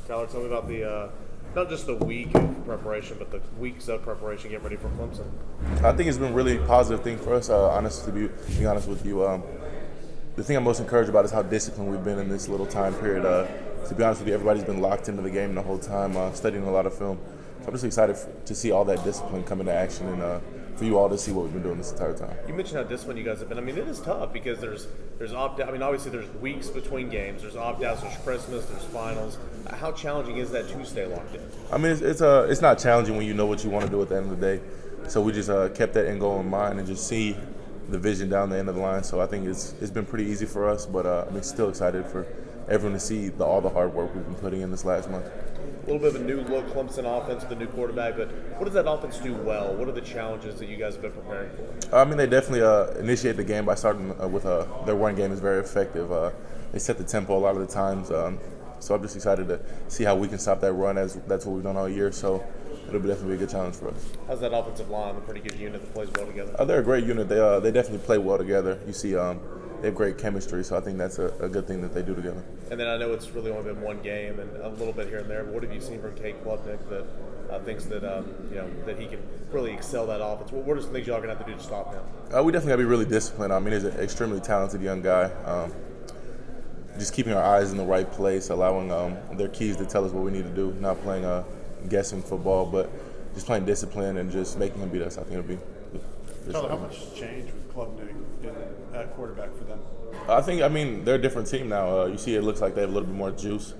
Tyler, tell me about the not just the week of preparation, but the weeks of preparation getting ready for Clemson. I think it's been a really positive thing for us. Honestly, to be honest with you, the thing I'm most encouraged about is how disciplined we've been in this little time period. To be honest with you, everybody's been locked into the game the whole time, studying a lot of film. So I'm just excited to see all that discipline come into action and for you all to see what we've been doing this entire time. You mentioned how disciplined you guys have been. I mean, it is tough because there's opt out. I mean, obviously there's weeks between games. There's opt outs. There's Christmas. There's finals. How challenging is that to stay locked in? I mean, it's not challenging when you know what you want to do at the end of the day. So we just kept that end goal in mind and just see the vision down the end of the line. So I think it's been pretty easy for us, but I'm still excited for everyone to see all the hard work we've been putting in this last month. A little bit of a new look Clemson offense with a new quarterback, but what does that offense do well? What are the challenges that you guys have been preparing for? I mean, they definitely initiate the game by starting with their run game is very effective. They set the tempo a lot of the times. So I'm just excited to see how we can stop that run, as that's what we've done all year. So it'll definitely be a good challenge for us. How's that offensive line? A pretty good unit that plays well together. They're a great unit. They definitely play well together. You see, they have great chemistry. So I think that's a good thing that they do together. And then I know it's really only been one game and a little bit here and there. But what have you seen from Kate Klubnik that thinks that that he can really excel that offense? What are some things y'all gonna have to do to stop him? We definitely got to be really disciplined. I mean, he's an extremely talented young guy. Just keeping our eyes in the right place, allowing their keys to tell us what we need to do, not playing guessing football, but just playing discipline and just making him beat us. I think it'll be. Tyler, how much changed with Klubnik at quarterback for them? I mean, they're a different team now. You see, it looks like they have a little bit more juice.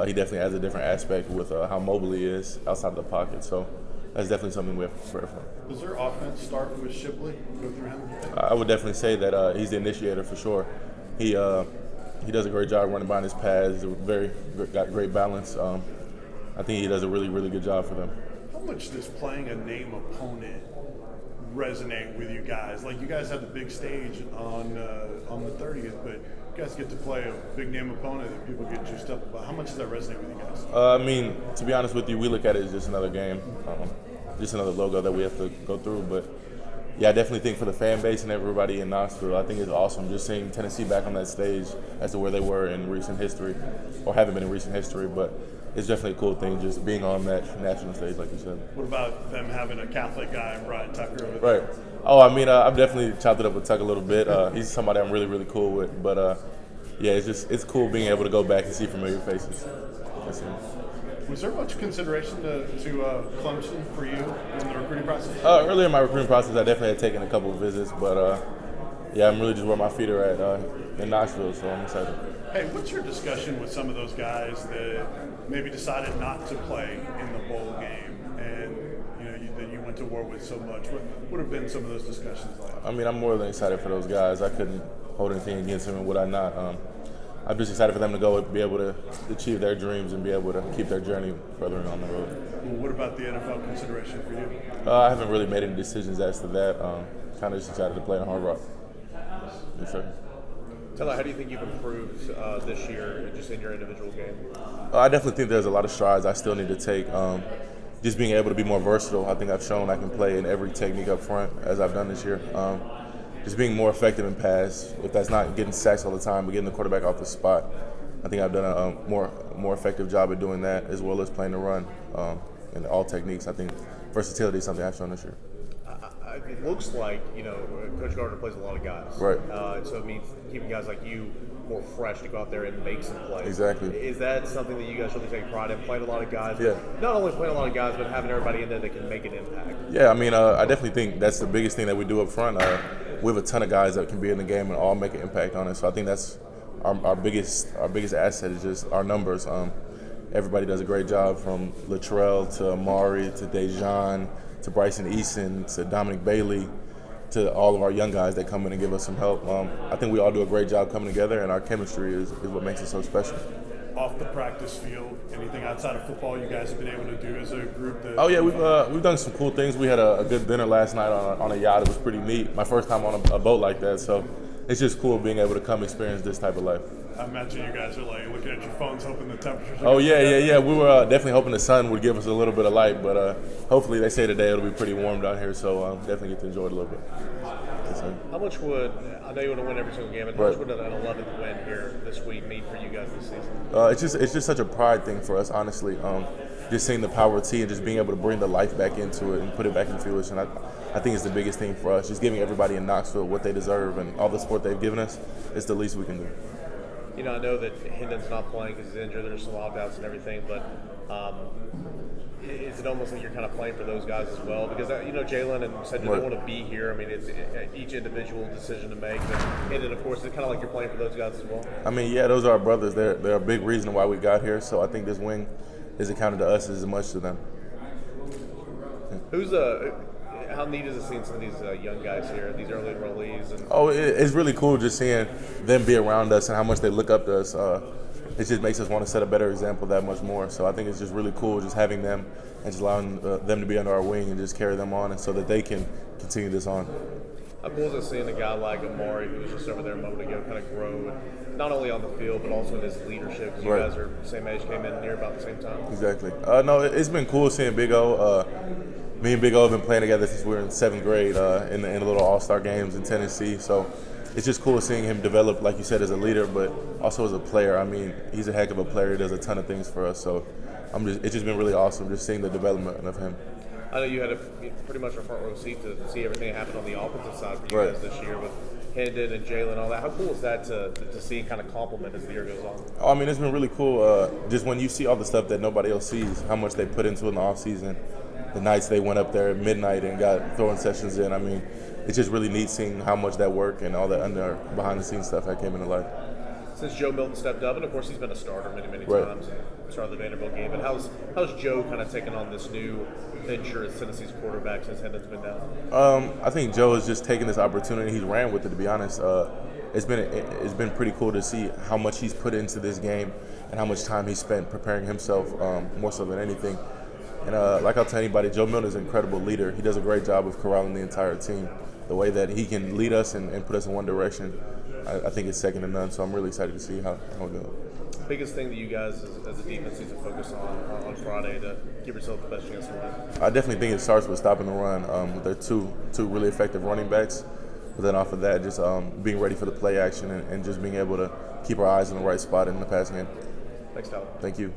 He definitely has a different aspect with how mobile he is outside of the pocket. So that's definitely something we have to prepare for. Does their offense start with Shipley? Go through him? I would definitely say that he's the initiator for sure. He does a great job running behind his pads. He's got great balance. I think he does a really, really good job for them. How much does playing a name opponent resonate with you guys? Like, you guys have the big stage on the 30th, but you guys get to play a big name opponent that people get juiced up about. How much does that resonate with you guys? I mean, to be honest with you, we look at it as just another game, just another logo that we have to go through. But yeah, I definitely think for the fan base and everybody in Knoxville, I think it's awesome just seeing Tennessee back on that stage as to where they were in recent history, or haven't been in recent history. But it's definitely a cool thing just being on that national stage, like you said. What about them having a Catholic guy and Brian Tucker over there? Right. Oh, I mean, I've definitely chopped it up with Tuck a little bit. He's somebody I'm really, really cool with. But yeah, it's cool being able to go back and see familiar faces. Was there much consideration to Clemson for you in the recruiting process? Earlier in my recruiting process, I definitely had taken a couple of visits, but yeah, I'm really just where my feet are at in Knoxville, so I'm excited. Hey, what's your discussion with some of those guys that maybe decided not to play in the bowl game, and that you went to war with so much? What would have been some of those discussions like? I mean, I'm more than excited for those guys. I couldn't hold anything against them, and would I not? I'm just excited for them to go and be able to achieve their dreams and be able to keep their journey further on the road. Well, what about the NFL consideration for you? I haven't really made any decisions as to that. Kind of just excited to play in Hard Rock. Yes, sir. Tyler, how do you think you've improved this year just in your individual game? I definitely think there's a lot of strides I still need to take. Just being able to be more versatile. I think I've shown I can play in every technique up front as I've done this year. Just being more effective in pass. If that's not getting sacks all the time, but getting the quarterback off the spot, I think I've done a more effective job at doing that, as well as playing the run and all techniques. I think versatility is something I've shown this year. It looks like Coach Gardner plays a lot of guys, right? So it means keeping guys like you more fresh to go out there and make some plays. Exactly. Is that something that you guys really take pride in? Playing a lot of guys. Yeah. Not only playing a lot of guys, but having everybody in there that can make an impact. Yeah, I mean, I definitely think that's the biggest thing that we do up front. We have a ton of guys that can be in the game and all make an impact on it. So I think that's our biggest asset is just our numbers. Everybody does a great job, from Latrell to Amari to Dejan to Bryson Eason to Dominic Bailey to all of our young guys that come in and give us some help. I think we all do a great job coming together, and our chemistry is what makes it so special. Off the practice field, anything outside of football you guys have been able to do as a group? Oh yeah, we've done some cool things. We had a good dinner last night on a yacht. It was pretty neat. My first time on a boat like that, so it's just cool being able to come experience this type of life. I imagine you guys are like looking at your phones, hoping the temperatures. Oh yeah. We were definitely hoping the sun would give us a little bit of light, but hopefully they say today it'll be pretty warm down here, so definitely get to enjoy it a little bit. Yes, sir. How much would, I know you want to win every single game, but how Right. much would an 11th win here this week mean for you guys this season? It's just such a pride thing for us, honestly. Just seeing the power of T and just being able to bring the life back into it and put it back into fruition. I think it's the biggest thing for us. Just giving everybody in Knoxville what they deserve and all the support they've given us. It's the least we can do. You know, I know that Hendon's not playing because he's injured. There's some opt-outs and everything, but is it almost like you're kind of playing for those guys as well? Because, you know, Jalen and Cedric Right. don't want to be here. I mean, it's each individual decision to make. But Hendon, of course, it's kind of like you're playing for those guys as well. I mean, yeah, those are our brothers. They're a big reason why we got here. So I think this win is accounted to us as much to them. How neat is it seeing some of these young guys here, these early enrollees? And It's really cool just seeing them be around us and how much they look up to us. It just makes us want to set a better example that much more. So I think it's just really cool just having them and just allowing them to be under our wing and just carry them on and so that they can continue this on. How cool is it seeing a guy like Amari, who was just over there a moment ago, kind of grow, not only on the field, but also in his leadership? Because you Right. guys are the same age, came in near about the same time. Exactly. No, it's been cool seeing Big O. Me and Big O have been playing together since we were in 7th grade in the little all-star games in Tennessee. So it's just cool seeing him develop, like you said, as a leader, but also as a player. I mean, he's a heck of a player. He does a ton of things for us. So it's just been really awesome just seeing the development of him. I know you had pretty much a front row seat to see everything that happened on the offensive side for you Right. guys this year with Hendon and Jalen and all that. How cool is that to see kind of compliment as the year goes on? I mean, it's been really cool. Just when you see all the stuff that nobody else sees, how much they put into it in the offseason, the nights they went up there at midnight and got throwing sessions in. I mean, it's just really neat seeing how much that work and all that behind-the-scenes stuff that came into life. Since Joe Milton stepped up, and of course he's been a starter many Right. times and started the Vanderbilt game, but how's Joe kind of taken on this new venture as Tennessee's quarterback since Hendon's been down? I think Joe has just taken this opportunity. He's ran with it, to be honest. It's been pretty cool to see how much he's put into this game and how much time he spent preparing himself, more so than anything. And like I'll tell anybody, Joe Milton is an incredible leader. He does a great job of corralling the entire team. The way that he can lead us and put us in one direction, I think it's second to none. So I'm really excited to see how it goes. Biggest thing that you guys as a defense need to focus on Friday to give yourself the best chance to win? I definitely think it starts with stopping the run with their two really effective running backs. But then off of that, just being ready for the play action and just being able to keep our eyes in the right spot in the passing game. Thanks, Tyler. Thank you.